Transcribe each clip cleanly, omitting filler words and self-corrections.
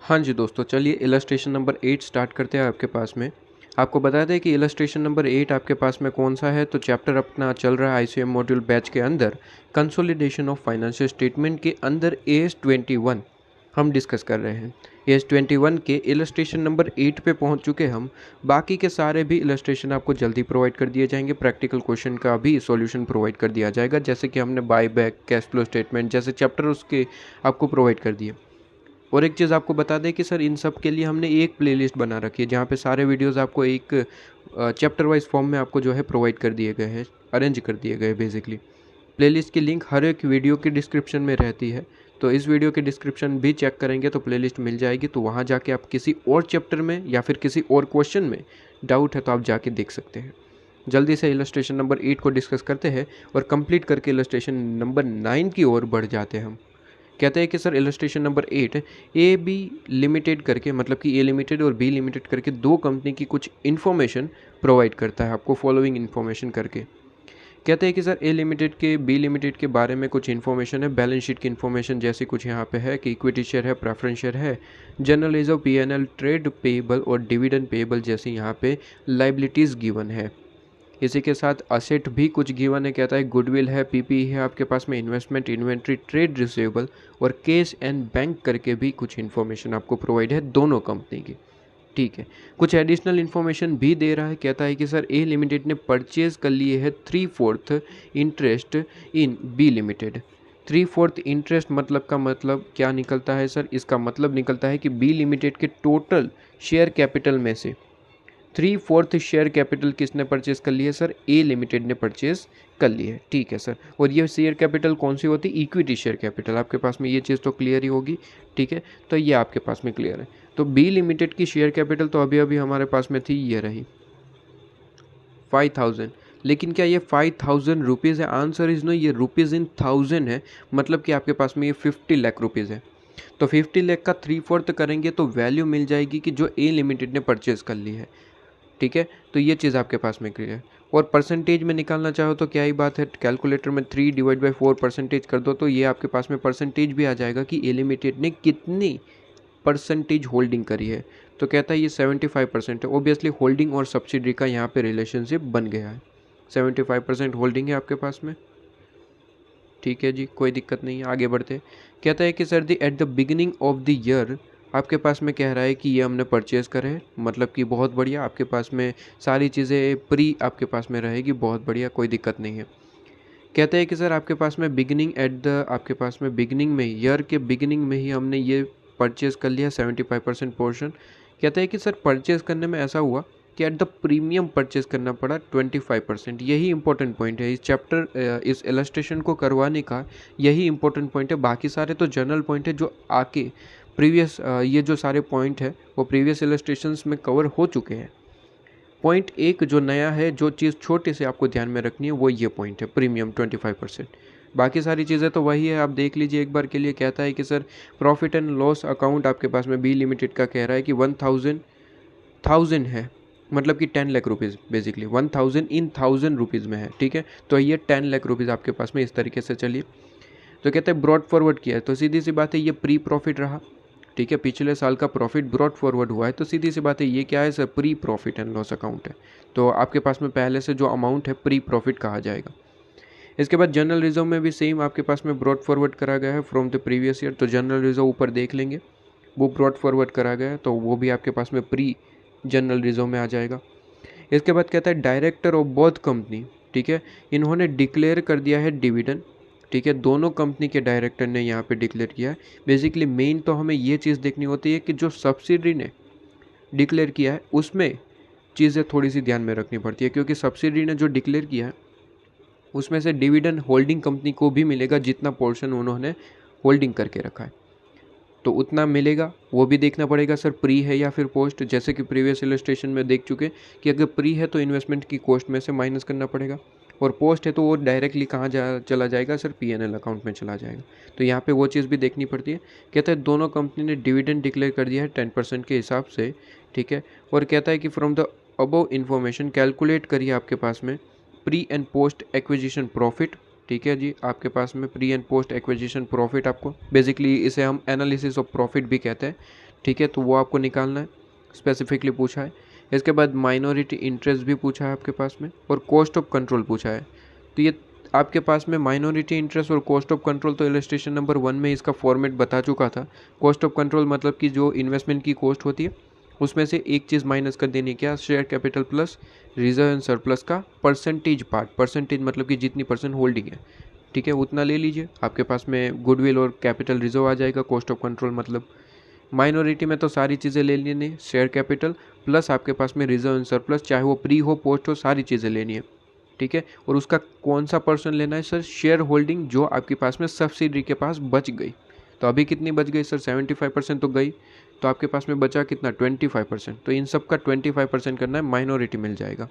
हाँ जी दोस्तों, चलिए इलस्ट्रेशन नंबर 8 स्टार्ट करते हैं आपके पास में। आपको बता दें कि इलस्ट्रेशन नंबर 8 आपके पास में कौन सा है। तो चैप्टर अपना चल रहा है आईसीएम मॉड्यूल बैच के अंदर कंसोलिडेशन ऑफ फाइनेंशियल स्टेटमेंट के अंदर AS21 हम डिस्कस कर रहे हैं। AS21 के इलस्ट्रेशन नंबर 8 पे पहुंच चुके हम। बाकी के सारे भी इलस्ट्रेशन आपको जल्दी प्रोवाइड कर दिए जाएंगे। प्रैक्टिकल क्वेश्चन का भी सॉल्यूशन प्रोवाइड कर दिया जाएगा, जैसे कि हमने buy back, cash flow statement जैसे चैप्टर उसके आपको प्रोवाइड कर दिए। और एक चीज़ आपको बता दें कि सर इन सब के लिए हमने एक प्लेलिस्ट बना रखी है, जहाँ पे सारे वीडियोस आपको एक चैप्टर वाइज फॉर्म में आपको जो है प्रोवाइड कर दिए गए हैं, अरेंज कर दिए गए बेसिकली। प्लेलिस्ट की लिंक हर एक वीडियो की डिस्क्रिप्शन में रहती है, तो इस वीडियो के डिस्क्रिप्शन भी चेक करेंगे तो प्लेलिस्ट मिल जाएगी। तो वहाँ जाके आप किसी और चैप्टर में या फिर किसी और क्वेश्चन में डाउट है तो आप जाके देख सकते हैं। जल्दी से इलस्ट्रेशन नंबर 8 को डिस्कस करते हैं और कंप्लीट करके इलस्ट्रेशन नंबर 9 की ओर बढ़ जाते हैं हम। कहते हैं कि sir illustration number 8 A B limited करके, मतलब कि ए लिमिटेड और बी लिमिटेड करके दो कंपनी की कुछ इन्फॉर्मेशन प्रोवाइड करता है आपको फॉलोइंग इन्फॉर्मेशन करके। कहते हैं कि सर ए लिमिटेड के बी लिमिटेड के बारे में कुछ इन्फॉर्मेशन है, बैलेंस शीट की इन्फॉर्मेशन जैसी कुछ यहाँ पे है कि इक्विटी शेयर है, प्रेफरेंस शेयर है, general reserve, PNL, trade payable और डिविडेंड पेएबल जैसी यहाँ पे लाइबिलिटीज़ गिवन है। इसी के साथ असेट भी कुछ गिवन है। कहता है गुडविल है, पीपी है आपके पास में, इन्वेस्टमेंट, इन्वेंट्री, ट्रेड रिसीवेबल और कैश एंड बैंक करके भी कुछ इन्फॉर्मेशन आपको प्रोवाइड है दोनों कंपनी की। ठीक है, कुछ एडिशनल इन्फॉर्मेशन भी दे रहा है। कहता है कि सर ए लिमिटेड ने परचेज कर लिए है 3/4 interest in B limited. 3/4 interest मतलब का मतलब क्या निकलता है सर? इसका मतलब निकलता है कि बी लिमिटेड के टोटल शेयर कैपिटल में से 3/4 शेयर कैपिटल किसने परचेज कर ली है सर? ए लिमिटेड ने परचेज कर ली है। ठीक है सर, और ये शेयर कैपिटल कौन सी होती है? Equity share capital. आपके पास में ये चीज़ तो क्लियर ही होगी। ठीक है, तो ये आपके पास में क्लियर है। तो बी लिमिटेड की शेयर कैपिटल तो अभी अभी हमारे पास में थी, ये रही 5000। लेकिन क्या ये 5000 रुपीज़ है? आंसर इज नो, ये रुपीज़ इन 1000 है। मतलब कि आपके पास में ये 50 लाख रुपीज़ है। तो 50 लाख का 3/4 करेंगे तो वैल्यू मिल जाएगी कि जो ए लिमिटेड ने परचेज कर ली है। ठीक है, तो ये चीज़ आपके पास में क्लियर है। और परसेंटेज में निकालना चाहो तो क्या ही बात है, कैलकुलेटर में 3/4 परसेंटेज कर दो तो ये आपके पास में परसेंटेज भी आ जाएगा कि ए लिमिटेड ने कितनी परसेंटेज होल्डिंग करी है। तो कहता है ये 75% है। ओबियसली होल्डिंग और सब्सिडी का यहाँ पे रिलेशनशिप बन गया है। 75% होल्डिंग है आपके पास में। ठीक है जी, कोई दिक्कत नहीं है, आगे बढ़ते। कहता है कि sir the at the beginning of the year आपके पास में कह रहा है कि ये हमने परचेज़ करे हैं, मतलब कि बहुत बढ़िया। आपके पास में सारी चीज़ें प्री आपके पास में रहेगी, बहुत बढ़िया, कोई दिक्कत नहीं है। कहते हैं कि सर आपके पास में बिगिनिंग एट द, आपके पास में बिगिनिंग में, ईयर के बिगिनिंग में ही हमने ये परचेज़ कर लिया 75% पोर्शन। कहते हैं कि सर परचेज़ करने में ऐसा हुआ कि एट द प्रीमियम परचेज़ करना पड़ा 25%। यही इंपॉर्टेंट पॉइंट है इस चैप्टर, इस इलस्ट्रेशन को करवाने का, यही इंपॉर्टेंट पॉइंट है। बाकी सारे तो जनरल पॉइंट है जो आके प्रीवियस, ये जो सारे पॉइंट है वो प्रीवियस इलस्ट्रेशंस में कवर हो चुके हैं। पॉइंट एक जो नया है, जो चीज़ छोटे से आपको ध्यान में रखनी है, वो ये पॉइंट है, प्रीमियम 25%। बाकी सारी चीज़ें तो वही है, आप देख लीजिए एक बार के लिए। कहता है कि sir profit and loss account आपके पास में बी लिमिटेड का कह रहा है कि 1000 है, मतलब कि 10 लाख रुपीज़, बेसिकली 1000 इन 1000 रुपीज़ में है। ठीक है, तो ये 10 लाख रुपीज़ आपके पास में इस तरीके से चलिए। तो कहते हैं ब्रॉड फॉरवर्ड किया है, तो सीधी सी बात है ये प्री प्रॉफिट रहा। ठीक है, पिछले साल का प्रॉफिट ब्रॉड फॉरवर्ड हुआ है, तो सीधी सी बात है ये क्या है sir? Pre profit and loss account है। तो आपके पास में पहले से जो अमाउंट है प्री प्रॉफिट कहा जाएगा। इसके बाद जनरल रिजर्व में भी सेम आपके पास में ब्रॉड फॉरवर्ड करा गया है फ्रॉम द प्रीवियस ईयर। तो जनरल रिजर्व ऊपर देख लेंगे, वो ब्रॉड फॉरवर्ड करा गया है, तो वो भी आपके पास में प्री जनरल रिजर्व में आ जाएगा। इसके बाद कहता है डायरेक्टर ऑफ बोथ कंपनी, ठीक है, इन्होंने डिक्लेयर कर दिया है डिविडेंड। ठीक है, दोनों कंपनी के डायरेक्टर ने यहाँ पे डिक्लेयर किया है। बेसिकली मेन तो हमें ये चीज़ देखनी होती है कि जो सब्सिडी ने डिक्लेयर किया है उसमें चीज़ें थोड़ी सी ध्यान में रखनी पड़ती है, क्योंकि सब्सिडी ने जो डिक्लेयर किया है उसमें से डिविडेंड होल्डिंग कंपनी को भी मिलेगा, जितना पोर्शन उन्होंने होल्डिंग करके रखा है तो उतना मिलेगा, वो भी देखना पड़ेगा सर प्री है या फिर पोस्ट। जैसे कि प्रीवियस इलस्ट्रेशन में देख चुके कि अगर प्री है तो इन्वेस्टमेंट की कॉस्ट में से माइनस करना पड़ेगा, और पोस्ट है तो वो डायरेक्टली कहाँ चला जाएगा सर? पीएनएल अकाउंट में चला जाएगा। तो यहाँ पे वो चीज़ भी देखनी पड़ती है। कहता है दोनों कंपनी ने डिविडेंड डिक्लेयर कर दिया है 10% के हिसाब से। ठीक है, और कहता है कि from the above information calculate करिए आपके पास में pre and post acquisition profit. ठीक है जी, आपके पास में pre and post acquisition profit, आपको बेसिकली इसे हम एनालिसिस ऑफ प्रॉफिट भी कहते हैं। ठीक है, तो वो आपको निकालना है, स्पेसिफिकली पूछा है। इसके बाद माइनॉरिटी इंटरेस्ट भी पूछा है आपके पास में, और कॉस्ट ऑफ कंट्रोल पूछा है। तो ये आपके पास में माइनॉरिटी इंटरेस्ट और कॉस्ट ऑफ कंट्रोल तो इलस्ट्रेशन नंबर 1 में इसका फॉर्मेट बता चुका था। कॉस्ट ऑफ कंट्रोल मतलब कि जो इन्वेस्टमेंट की कॉस्ट होती है उसमें से एक चीज़ माइनस कर देनी है, क्या, share capital plus reserve and surplus का परसेंटेज पार्ट। परसेंटेज मतलब कि जितनी परसेंट होल्डिंग है, ठीक है, उतना ले लीजिए। आपके पास में गुडविल और कैपिटल रिजर्व आ जाएगा। कॉस्ट ऑफ कंट्रोल मतलब माइनॉरिटी में तो सारी चीज़ें ले लेनी है, शेयर कैपिटल प्लस आपके पास में रिजर्व एंड सरप्लस, चाहे वो प्री हो पोस्ट हो, सारी चीज़ें लेनी है, ठीक है। और उसका कौन सा पर्सन लेना है सर, शेयर होल्डिंग जो आपके पास में सब्सिडी के पास बच गई। तो अभी कितनी बच गई सर, 75% तो गई, तो आपके पास में बचा कितना, 25%। तो इन सब का 25% करना है, माइनॉरिटी मिल जाएगा।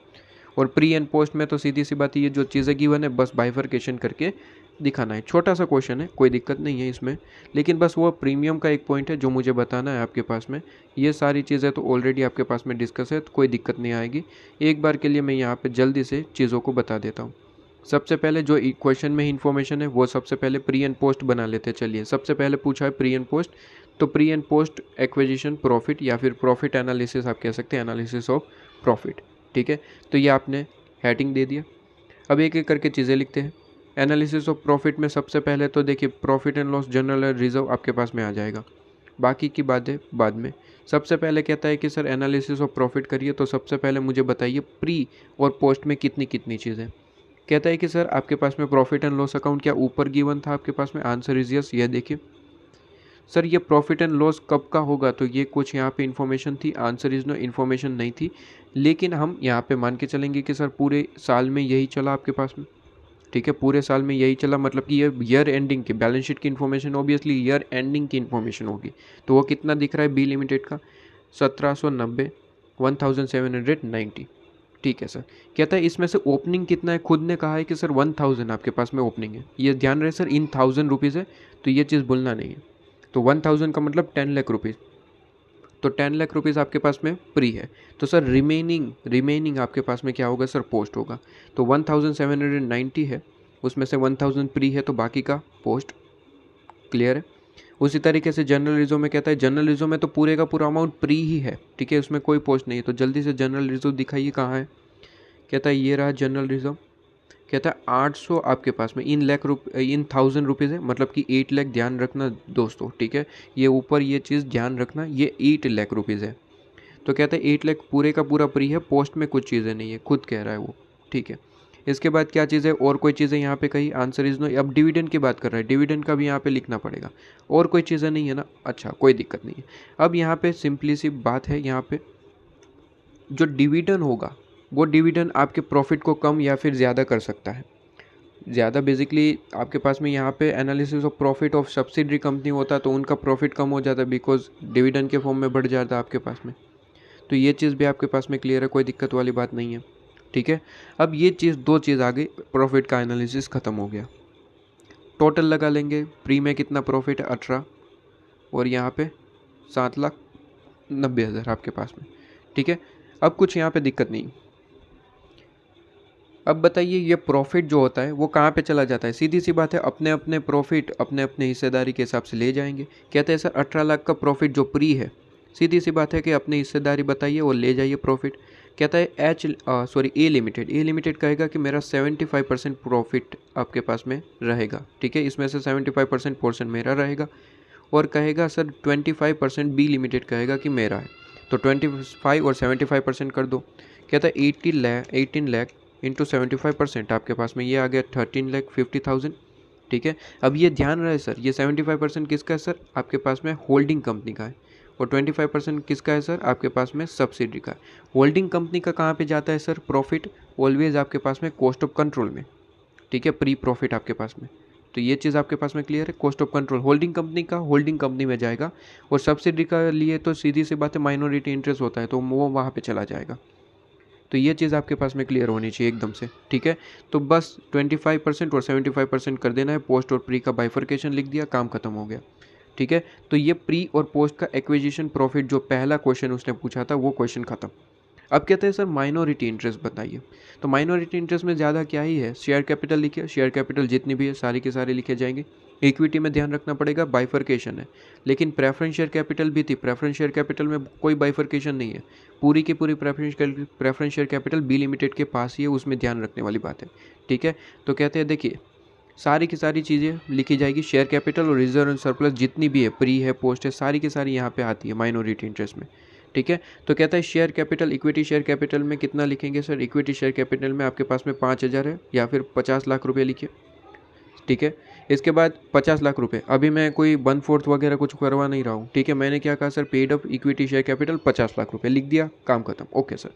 और प्री एंड पोस्ट में तो सीधी सी बात है, ये जो चीज़ें गिवन है बस बाइफर्केशन करके दिखाना है। छोटा सा क्वेश्चन है, कोई दिक्कत नहीं है इसमें, लेकिन बस वो प्रीमियम का एक पॉइंट है जो मुझे बताना है आपके पास में। ये सारी चीज़ें तो ऑलरेडी आपके पास में डिस्कस है, तो कोई दिक्कत नहीं आएगी। एक बार के लिए मैं यहाँ पे जल्दी से चीज़ों को बता देता हूँ। सबसे पहले जो क्वेश्चन में इन्फॉर्मेशन है वो सबसे पहले प्री एंड पोस्ट बना लेते हैं। चलिए, सबसे पहले पूछा है प्री एंड पोस्ट, तो pre and post acquisition profit या फिर प्रॉफिट एनालिसिस आप कह सकते हैं, एनालिसिस ऑफ प्रॉफिट, ठीक है। तो ये आपने हेडिंग दे दिया। अब एक एक करके चीज़ें लिखते हैं। एनालिसिस ऑफ प्रॉफिट में सबसे पहले तो देखिए profit and loss general reserve आपके पास में आ जाएगा, बाकी की बातें बाद में। सबसे पहले कहता है कि सर एनालिसिस ऑफ प्रॉफिट करिए, तो सबसे पहले मुझे बताइए प्री और पोस्ट में कितनी कितनी चीज़ें। कहता है कि सर आपके पास में प्रॉफिट एंड लॉस अकाउंट क्या ऊपर गिवन था आपके पास में, आंसर इज यस। ये देखिए सर ये प्रॉफिट एंड लॉस कब का होगा, तो ये कुछ यहाँ पे इन्फॉर्मेशन थी, आंसर इज नो, इन्फॉर्मेशन नहीं थी। लेकिन हम यहाँ पे मान के चलेंगे कि सर पूरे साल में यही चला आपके पास में, ठीक है, पूरे साल में यही चला, मतलब कि ये ईयर एंडिंग की बैलेंस शीट की इन्फॉर्मेशन ऑब्वियसली ईयर एंडिंग की इन्फॉर्मेशन होगी। तो वो कितना दिख रहा है बी लिमिटेड का, 1790, 1790, ठीक है सर। कहता है इसमें से ओपनिंग कितना है, खुद ने कहा है कि सर 1000 आपके पास में ओपनिंग है। ये ध्यान रहे सर, इन 1000 रुपीज़ है, तो ये चीज़ भूलना नहीं है। तो 1000 का मतलब 10 लाख रुपीज़, तो 10 लाख रुपीज़ आपके पास में प्री है। तो सर रिमेनिंग आपके पास में क्या होगा सर, पोस्ट होगा। तो 1790 है, उसमें से 1000 प्री है, तो बाकी का पोस्ट। क्लियर है। उसी तरीके से जनरल रिजर्व में कहता है, जनरल रिजर्व में तो पूरे का पूरा अमाउंट प्री ही है, ठीक है, उसमें कोई पोस्ट नहीं है। तो जल्दी से जनरल रिजर्व दिखाइए कहाँ है। कहता है ये रहा जनरल रिजर्व। कहता है 800 आपके पास में इन 1000 रुपीज़ है, मतलब कि 8 लाख, ध्यान रखना दोस्तों, ठीक है, ये ऊपर ये चीज़ ध्यान रखना, ये 8 लाख रुपीज़ है। तो कहता है 8 लाख पूरे का पूरा प्री है, पोस्ट में कुछ चीज़ें नहीं है, खुद कह रहा है वो, ठीक है। इसके बाद क्या चीज़ है, और कोई चीज़ें यहाँ पे कही, आंसर इज नो। अब डिविडेंड की बात कर रहा है, डिविडेंड का भी यहाँ पे लिखना पड़ेगा, और कोई चीज़ें नहीं है ना, अच्छा कोई दिक्कत नहीं है। अब यहाँ पे सिंपली सी बात है, यहाँ पे जो डिविडेंड होगा वो डिविडेंड आपके प्रॉफिट को कम या फिर ज़्यादा कर सकता है। ज़्यादा बेसिकली आपके पास में यहाँ पे analysis of profit of subsidiary company होता तो उनका प्रॉफिट कम हो जाता, बिकॉज डिविडेंड के फॉर्म में बढ़ जाता आपके पास में। तो ये चीज़ भी आपके पास में क्लियर है, कोई दिक्कत वाली बात नहीं है, ठीक है। अब ये चीज़, दो चीज़ आ गई, प्रॉफिट का एनालिसिस ख़त्म हो गया। टोटल लगा लेंगे, प्री में कितना प्रॉफिट है 18, और यहाँ पे 7,90,000 आपके पास में, ठीक है। अब कुछ यहाँ पे दिक्कत नहीं। अब बताइए ये प्रॉफिट जो होता है वो कहाँ पे चला जाता है, सीधी सी बात है, अपने अपने प्रॉफिट अपने अपने हिस्सेदारी के हिसाब से ले जाएंगे। कहते हैं सर 18 लाख का प्रॉफिट जो प्री है, सीधी सी बात है कि अपनी हिस्सेदारी बताइए और ले जाइए प्रॉफिट। कहता है ए लिमिटेड कहेगा कि मेरा 75% प्रॉफिट आपके पास में रहेगा, ठीक है, इसमें से 75% पोर्शन मेरा रहेगा। और कहेगा सर 25% बी लिमिटेड कहेगा कि मेरा है, तो 25 और 75% कर दो। कहता है 18 लाख इंटू 75% आपके पास में ये आ गया 13,50,000, ठीक है। अब ये ध्यान रहे सर, ये 75% किसका है सर, आपके पास में होल्डिंग कंपनी का है, और 25% किसका है सर, आपके पास में सब्सिडी का है। होल्डिंग कंपनी का कहाँ पे जाता है सर प्रॉफिट, ऑलवेज आपके पास में कॉस्ट ऑफ कंट्रोल में, ठीक है, प्री प्रॉफिट आपके पास में। तो ये चीज़ आपके पास में क्लियर है, cost of control holding company का होल्डिंग कंपनी में जाएगा, और सब्सिडी का लिए तो सीधी सी बात है माइनॉरिटी इंटरेस्ट होता है, तो वो वहाँ पे चला जाएगा। तो ये चीज़ आपके पास में क्लियर होनी चाहिए एकदम से, ठीक है। तो बस 25% और 75% कर देना है, पोस्ट और प्री का बाइफर्केशन लिख दिया, काम खत्म हो गया, ठीक है। तो ये प्री और पोस्ट का एक्विजिशन प्रॉफिट जो पहला क्वेश्चन उसने पूछा था वो क्वेश्चन खत्म। अब कहते हैं सर माइनॉरिटी इंटरेस्ट बताइए। तो माइनॉरिटी इंटरेस्ट में ज़्यादा क्या ही है, शेयर कैपिटल लिखिए, शेयर कैपिटल जितनी भी है सारी के सारे लिखे जाएंगे। इक्विटी में ध्यान रखना पड़ेगा, बाइफर्केशन है, लेकिन प्रेफरेंस शेयर कैपिटल भी थी, प्रेफरेंस शेयर कैपिटल में कोई बाइफर्केशन नहीं है, पूरी की पूरी preference share capital B limited के पास ही है, उसमें ध्यान रखने वाली बात है। ठीक है, तो कहते हैं देखिए सारी की सारी चीज़ें लिखी जाएगी, शेयर कैपिटल और रिजर्व एंड सरप्लस जितनी भी है, प्री है, पोस्ट है, सारी की सारी यहाँ पे आती है माइनॉरिटी इंटरेस्ट में। ठीक है, तो कहता है share capital, equity share capital में कितना लिखेंगे सर, इक्विटी शेयर कैपिटल में आपके पास में 5,000 है या फिर 50 लाख रुपये लिखिए। ठीक है, इसके बाद 50 लाख रुपये, अभी मैं कोई 1/4 वगैरह कुछ करवा नहीं रहा हूँ। ठीक है, मैंने क्या कहा sir, paid up equity share capital 50 lakh रुपये लिख दिया, काम खत्म, ओके सर।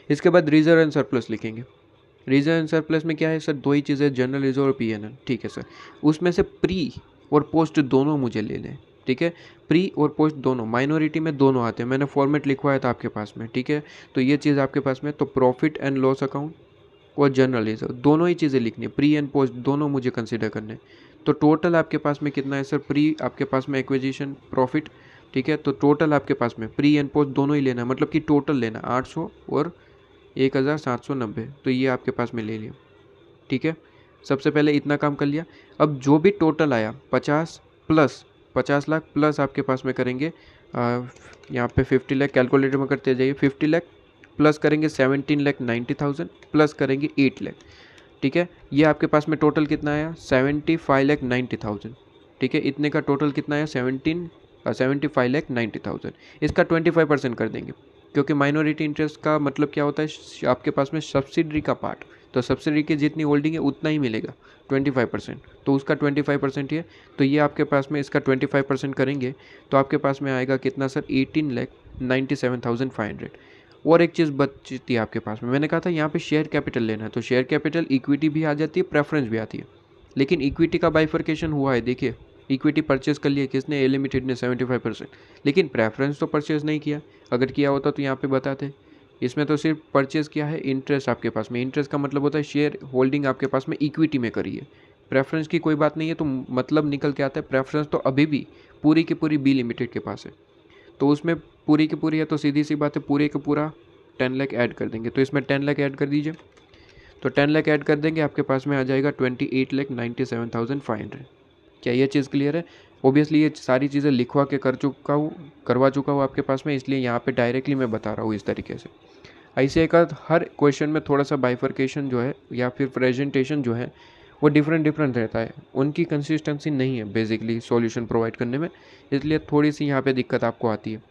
इसके बाद रिजर्व एंड सरप्लस लिखेंगे। रिजर्व एंड सरप्लस में क्या है सर, दो ही चीज़ें, जनरल रिजर्व और पीएनएल। ठीक है सर, उसमें से प्री और पोस्ट दोनों मुझे ले लें। ठीक है, प्री और पोस्ट दोनों, माइनॉरिटी में दोनों आते हैं, मैंने फॉर्मेट लिखवाया था आपके पास में। ठीक है, तो ये चीज़ आपके पास में, तो प्रॉफिट एंड लॉस अकाउंट और जनरल रिजर्व दोनों ही चीज़ें लिखनी है, प्री एंड पोस्ट दोनों मुझे कंसिडर करने। तो टोटल आपके पास में कितना है सर, प्री आपके पास में एक्विजिशन प्रॉफिट। ठीक है, तो टोटल आपके पास में प्री एंड पोस्ट दोनों ही लेना है, मतलब कि टोटल लेना 800 और 1,790, तो ये आपके पास में ले लिया। ठीक है, सबसे पहले इतना काम कर लिया। अब जो भी टोटल आया 50 लाख प्लस आपके पास में करेंगे यहाँ पे 50 लाख, कैलकुलेटर में करते जाइए, 50 लाख प्लस करेंगे 17,90,000 प्लस करेंगे 8 लाख। ठीक है, ये आपके पास में टोटल कितना आया, 75,90,000। ठीक है, इतने का टोटल कितना आया, 75,90,000। इसका 25% कर देंगे, क्योंकि माइनॉरिटी इंटरेस्ट का मतलब क्या होता है, आपके पास में सब्सिडरी का पार्ट, तो सब्सिडरी की जितनी होल्डिंग है उतना ही मिलेगा 25%, तो उसका 25% ही है। तो ये आपके पास में इसका 25% करेंगे तो आपके पास में आएगा कितना सर, 18,97,500। और एक चीज़ बचती है आपके पास में, मैंने कहा था यहाँ पे शेयर कैपिटल लेना है, तो शेयर कैपिटल इक्विटी भी आ जाती है, प्रेफरेंस भी आती है, लेकिन इक्विटी का बाइफर्केशन हुआ है। देखिए इक्विटी परचेज कर लिया किसने, ए लिमिटेड ने 75%, लेकिन प्रेफरेंस तो परचेज नहीं किया। अगर किया होता तो यहाँ पे बताते, इसमें तो सिर्फ परचेज किया है इंटरेस्ट आपके पास में। इंटरेस्ट का मतलब होता है शेयर होल्डिंग आपके पास में इक्विटी में करी है, प्रेफरेंस की कोई बात नहीं है, तो मतलब निकल के आता है प्रेफरेंस तो अभी भी पूरी की पूरी बी लिमिटेड के पास है, तो उसमें पूरी की पूरी है, तो सीधी सी बात है पूरे का पूरा 10 लाख ऐड कर देंगे। तो इसमें 10 लाख ऐड कर दीजिए, तो 10 लाख ऐड कर देंगे, आपके पास में आ जाएगा 28,97,500। क्या ये चीज़ क्लियर है? ओबियसली ये सारी चीज़ें लिखवा के करवा चुका हूँ आपके पास में, इसलिए यहाँ पे डायरेक्टली मैं बता रहा हूँ इस तरीके से। ऐसे एक हर क्वेश्चन में थोड़ा सा बाइफर्केशन जो है या फिर प्रेजेंटेशन जो है वो डिफरेंट रहता है, उनकी कंसिस्टेंसी नहीं है बेसिकली सॉल्यूशन प्रोवाइड करने में, इसलिए थोड़ी सी यहाँ पे दिक्कत आपको आती है।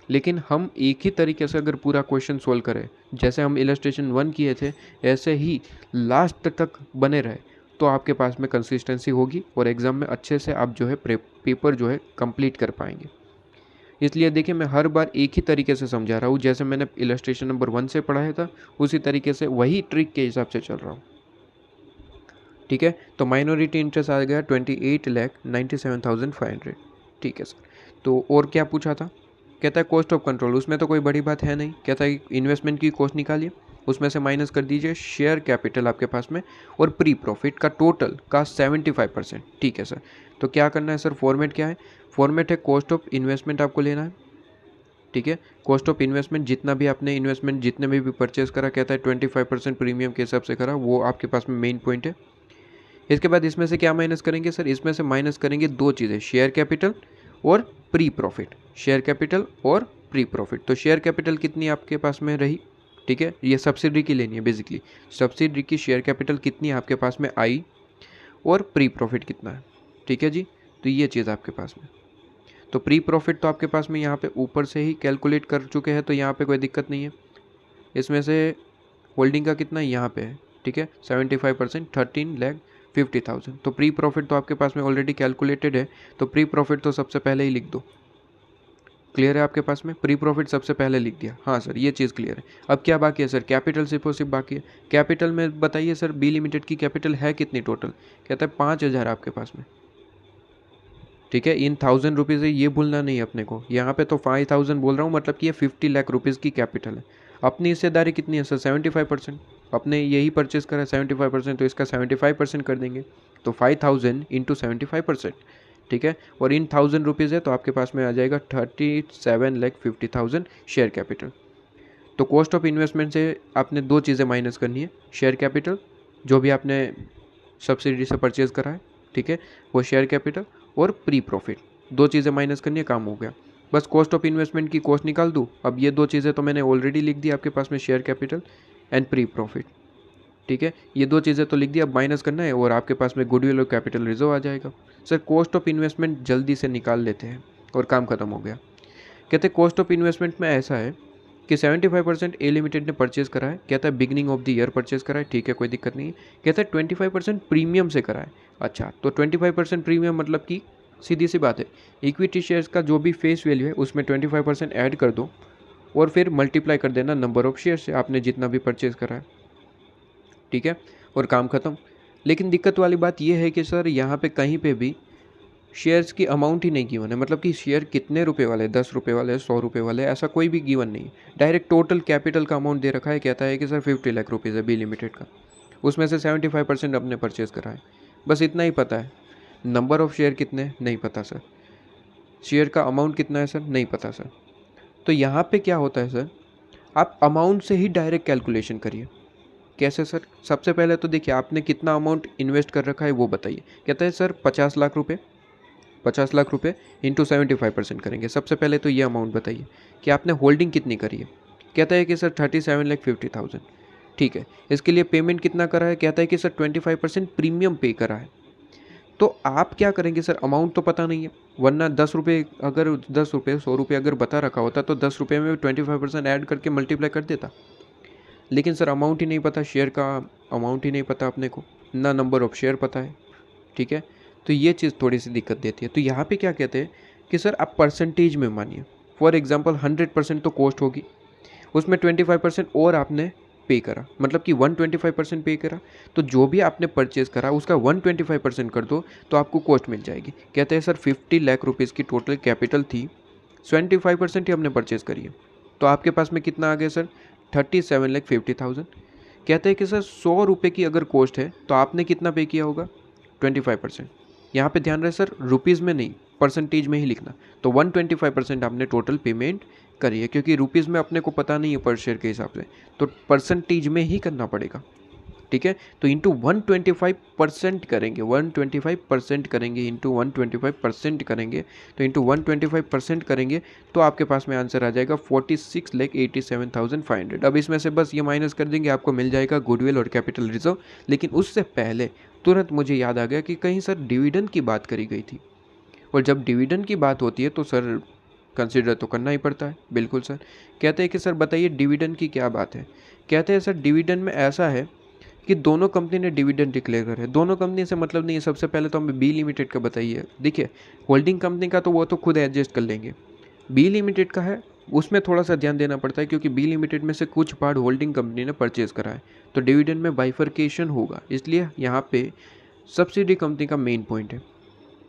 लेकिन हम एक ही तरीके से अगर पूरा क्वेश्चन सोल्व करें, जैसे हम इलस्ट्रेशन 1 किए थे, ऐसे ही लास्ट तक बने रहे, तो आपके पास में कंसिस्टेंसी होगी और एग्ज़ाम में अच्छे से आप जो है पेपर जो है कंप्लीट कर पाएंगे। इसलिए देखिए मैं हर बार एक ही तरीके से समझा रहा हूँ, जैसे मैंने इलस्ट्रेशन नंबर 1 से पढ़ाया था उसी तरीके से वही ट्रिक के हिसाब से चल रहा हूँ। ठीक है, तो माइनॉरिटी इंटरेस्ट आ गया 28,97,500। ठीक है सर, तो और क्या पूछा था, कहता है कॉस्ट ऑफ कंट्रोल, उसमें तो कोई बड़ी बात है नहीं, कहता है इन्वेस्टमेंट की कॉस्ट निकालिए, उसमें से माइनस कर दीजिए शेयर कैपिटल आपके पास में और प्री प्रॉफिट का टोटल का 75%। ठीक है सर, तो क्या करना है सर, फॉर्मेट क्या है, फॉर्मेट है कॉस्ट ऑफ इन्वेस्टमेंट आपको लेना है। ठीक है, कॉस्ट ऑफ इन्वेस्टमेंट जितना भी आपने इन्वेस्टमेंट जितने भी परचेस करा, कहता है 25% प्रीमियम के हिसाब से करा, वो आपके पास में मेन पॉइंट है। इसके बाद इसमें से क्या माइनस करेंगे सर, इसमें से माइनस करेंगे दो चीज़ें, शेयर कैपिटल और प्री प्रॉफिट, शेयर कैपिटल और प्री प्रॉफिट। तो शेयर कैपिटल कितनी आपके पास में रही, ठीक है, ये सब्सिडरी की लेनी है बेसिकली, सब्सिडरी की शेयर कैपिटल कितनी आपके पास में आई और प्री प्रॉफिट कितना है। ठीक है जी, तो ये चीज़ आपके पास में, तो प्री प्रॉफिट तो आपके पास में यहाँ पे ऊपर से ही कैलकुलेट कर चुके हैं, तो यहाँ पे कोई दिक्कत नहीं है। इसमें से होल्डिंग का कितना यहाँ पे है, ठीक है, 75%, 13,50,000। तो प्री प्रॉफिट तो आपके पास में ऑलरेडी कैलकुलेटेड है, तो प्री प्रॉफिट तो सबसे पहले ही लिख दो। क्लियर है आपके पास में, प्री प्रॉफिट सबसे पहले लिख दिया। हाँ सर, ये चीज़ क्लियर है। अब क्या बाकी है सर, कैपिटल सिर्फ और सिर्फ बाकी है। कैपिटल में बताइए सर, बी लिमिटेड की कैपिटल है कितनी टोटल, कहता है 5,000 आपके पास में। ठीक है, इन 1,000 रुपीज़ है, ये भूलना नहीं अपने को, यहाँ पे तो 5,000 बोल रहा हूँ, मतलब कि ये 50 लाख रुपीज़ की कैपिटल है। अपनी हिस्सेदारी कितनी है सर, 75%, अपने यही परचेस करा 75%, तो इसका 75% कर देंगे, तो 5,000 इंटू 75%। ठीक है, और इन 1,000 रुपीज़ है तो आपके पास में आ जाएगा 37,50,000 शेयर कैपिटल। तो कॉस्ट ऑफ इन्वेस्टमेंट से आपने दो चीज़ें माइनस करनी है, शेयर कैपिटल जो भी आपने सब्सिडी से परचेज़ करा है, ठीक है, वो शेयर कैपिटल और प्री प्रॉफिट, दो चीज़ें माइनस करनी है, काम हो गया। बस कॉस्ट ऑफ इन्वेस्टमेंट की कॉस्ट निकाल दूँ। अब ये दो चीज़ें तो मैंने ऑलरेडी लिख दी आपके पास में, share capital and pre profit, ठीक है, ये दो चीज़ें तो लिख दी, अब माइनस करना है और आपके पास में गुडविल और कैपिटल रिजर्व आ जाएगा। सर कॉस्ट ऑफ इन्वेस्टमेंट जल्दी से निकाल लेते हैं और काम खत्म हो गया। कहते हैं कॉस्ट ऑफ इन्वेस्टमेंट में ऐसा है कि 75% ए लिमिटेड ने परचेज़ करा है, कहता है beginning of the year purchase करा है, ठीक है, कोई दिक्कत नहीं है। कहता है 25% प्रीमियम से करा है। अच्छा, तो 25% प्रीमियम मतलब कि सीधी सी बात है, इक्विटी शेयर्स का जो भी फेस वैल्यू है उसमें 25% ऐड कर दो और फिर मल्टीप्लाई कर देना नंबर ऑफ शेयर से, आपने जितना भी परचेज़ करा है, ठीक है, और काम ख़त्म। लेकिन दिक्कत वाली बात यह है कि सर यहाँ पे कहीं पे भी शेयर्स की अमाउंट ही नहीं गिवन है, मतलब कि शेयर कितने रुपए वाले, 10 रुपये वाले, 100 रुपये वाले, ऐसा कोई भी गिवन नहीं है। डायरेक्ट टोटल कैपिटल का अमाउंट दे रखा है, कहता है कि सर 50 लाख रुपीज़ है बी लिमिटेड का, उसमें से 75% अपने परचेज़ करा है, बस इतना ही पता है। नंबर ऑफ़ शेयर कितने नहीं पता सर, शेयर का अमाउंट कितना है सर नहीं पता सर। तो यहाँ पे क्या होता है सर, आप अमाउंट से ही डायरेक्ट कैलकुलेशन करिए। कैसे सर? सबसे पहले तो देखिए आपने कितना अमाउंट इन्वेस्ट कर रखा है वो बताइए। कहता है सर 50 लाख रुपये, 50 लाख रुपये इंटू 75% करेंगे। सबसे पहले तो ये अमाउंट बताइए कि आपने होल्डिंग कितनी करी है। कहता है कि सर 37,50,000, ठीक है। इसके लिए पेमेंट कितना करा है? कहता है कि सर 25% प्रीमियम पे करा है। तो आप क्या करेंगे सर, अमाउंट तो पता नहीं है, वरना 10 रुपये अगर 10 रुपये 100 रुपये अगर बता रखा होता तो 10 रुपये में 25% ऐड करके मल्टीप्लाई कर देता। लेकिन सर अमाउंट ही नहीं पता, शेयर का अमाउंट ही नहीं पता अपने को, ना नंबर ऑफ शेयर पता है, ठीक है। तो ये चीज़ थोड़ी सी दिक्कत देती है। तो यहाँ पे क्या कहते हैं कि सर आप परसेंटेज में मानिए। फॉर एग्जांपल 100% तो कॉस्ट होगी, उसमें 25% और आपने पे करा, मतलब कि 125% पे करा, तो जो भी आपने परचेज़ करा उसका 125% कर दो तो आपको कॉस्ट मिल जाएगी। कहते हैं सर 50 लाख रुपीज़ की टोटल कैपिटल थी, 25% ही हमने परचेज़ करी है, तो आपके पास में कितना आ गया सर 37,50,000। कहते हैं कि सर 100 रुपये की अगर कॉस्ट है तो आपने कितना पे किया होगा 25%। यहाँ पे ध्यान रहे सर रुपीज़ में नहीं, परसेंटेज में ही लिखना। तो 125% आपने टोटल पेमेंट करी है, क्योंकि रुपीज़ में अपने को पता नहीं है पर शेयर के हिसाब से, तो परसेंटेज में ही करना पड़ेगा, ठीक है। तो इंटू 125% करेंगे, 125% करेंगे, इंटू 125% करेंगे, तो इंटू 125% करेंगे तो आपके पास में आंसर आ जाएगा 46,87,500। अब इसमें से बस ये माइनस कर देंगे, आपको मिल जाएगा गुडविल और कैपिटल रिजर्व। लेकिन उससे पहले तुरंत मुझे याद आ गया कि कहीं सर डिविडेंड की बात करी गई थी, और जब डिविडेंड की बात होती है तो सर कंसिडर तो करना ही पड़ता है। बिल्कुल सर। कहते हैं कि सर बताइए डिविडेंड की क्या बात है। कहते हैं सर डिविडेंड में ऐसा है कि दोनों कंपनी ने डिविडेंड डिक्लेयर करे। दोनों कंपनी से मतलब नहीं है, सबसे पहले तो हमें बी लिमिटेड का बताइए। देखिए होल्डिंग कंपनी का तो वो तो खुद एडजस्ट कर लेंगे, बी लिमिटेड का है उसमें थोड़ा सा ध्यान देना पड़ता है, क्योंकि बी लिमिटेड में से कुछ पार्ट होल्डिंग कंपनी ने परचेज करा है, तो डिविडेंड में बाइफर्केशन होगा, इसलिए यहाँ पे सब्सिडी कंपनी का मेन पॉइंट है।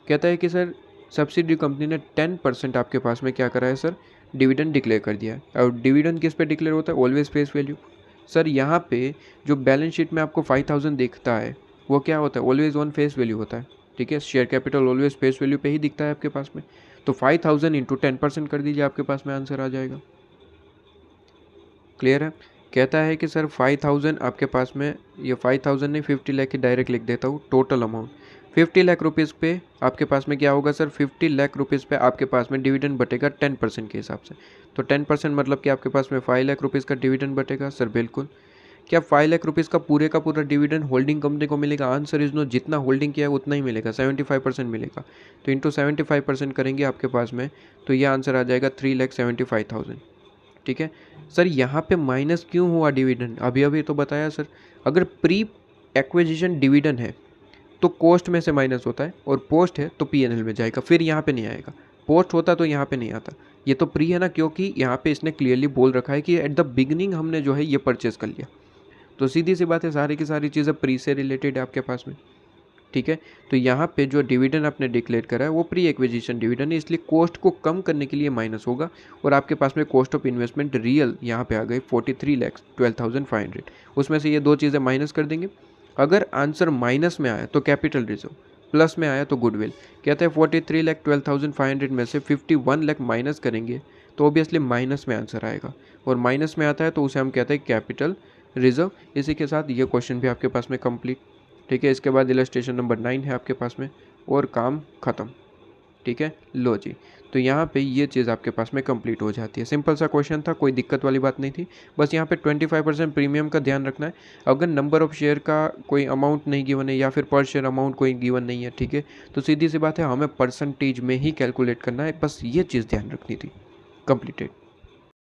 कहता है कि सर सब्सिडी कंपनी ने 10% आपके पास में क्या करा है सर, डिविडेंड डिक्लेयर कर दिया है। और डिविडेंड किस पे डिक्लेयर होता है, ऑलवेज फेस वैल्यू। सर यहाँ पे जो बैलेंस शीट में आपको 5,000 दिखता है वो क्या होता है, ऑलवेज ऑन फेस वैल्यू होता है, ठीक है। Share capital always face value पे ही दिखता है आपके पास में। तो 5,000 इंटू 10% कर दीजिए, आपके पास में आंसर आ जाएगा। क्लियर है। कहता है कि सर 5,000 आपके पास में, ये 5,000 नहीं 50 लाख की डायरेक्ट लिख देता हूँ, टोटल अमाउंट 50 लाख रुपीज़ पे आपके पास में क्या होगा सर, 50 लाख रुपीज़ पे आपके पास में डिविडेंड बटेगा 10% के हिसाब से। तो 10% मतलब कि आपके पास में 5 लाख रुपीज़ का डिविडेंड बटेगा। सर बिल्कुल। क्या 5 लाख रुपीज़ का पूरा डिविडेंड होल्डिंग कंपनी को मिलेगा? आंसर इज नो, जितना होल्डिंग किया है उतना ही मिलेगा, 75% मिलेगा। तो इंटू 75% करेंगे आपके पास में, तो यह आंसर आ जाएगा 3,75,000, ठीक है। सर यहाँ पे माइनस क्यों हुआ डिविडेंड, अभी अभी तो बताया सर। अगर प्री एक्विजिशन डिविडेंड है तो कॉस्ट में से माइनस होता है, और पोस्ट है तो P&L में जाएगा, फिर यहाँ पे नहीं आएगा। पोस्ट होता तो यहाँ पे नहीं आता, ये तो प्री है ना, क्योंकि यहाँ पे इसने क्लियरली बोल रखा है कि एट द बिगिनिंग हमने जो है ये परचेज़ कर लिया। तो सीधी सी बात है, सारी की सारी चीज़ें प्री से रिलेटेड है आपके पास में, ठीक है। तो यहाँ पे जो डिविडेंड आपने डिक्लेयर करा है वो प्री एक्विजिशन डिविडेंड है, इसलिए कॉस्ट को कम करने के लिए माइनस होगा। और आपके पास में कॉस्ट ऑफ इन्वेस्टमेंट रियल यहाँ पे आ गई 43,12,500, उसमें से ये दो चीज़ें माइनस कर देंगे। अगर आंसर माइनस में आया तो कैपिटल रिजर्व, प्लस में आया तो गुडविल। कहते हैं 43,12,500 में से 51 लाख माइनस करेंगे तो ऑब्वियसली माइनस में आंसर आएगा, और माइनस में आता है तो उसे हम कहते हैं कैपिटल रिजर्व। इसी के साथ ये क्वेश्चन भी आपके पास में कंप्लीट। ठीक है, इसके बाद इलस्ट्रेशन नंबर 9 है आपके पास में, और काम ख़त्म। ठीक है, लो जी, तो यहाँ पे ये चीज़ आपके पास में कंप्लीट हो जाती है। सिंपल सा क्वेश्चन था, कोई दिक्कत वाली बात नहीं थी। बस यहाँ पे 25% प्रीमियम का ध्यान रखना है। अगर नंबर ऑफ़ शेयर का कोई अमाउंट नहीं गिवन है या फिर पर शेयर अमाउंट कोई गिवन नहीं है, ठीक है, तो सीधी सी बात है, हमें परसेंटेज में ही कैलकुलेट करना है। बस ये चीज़ ध्यान रखनी थी। कंप्लीटेड।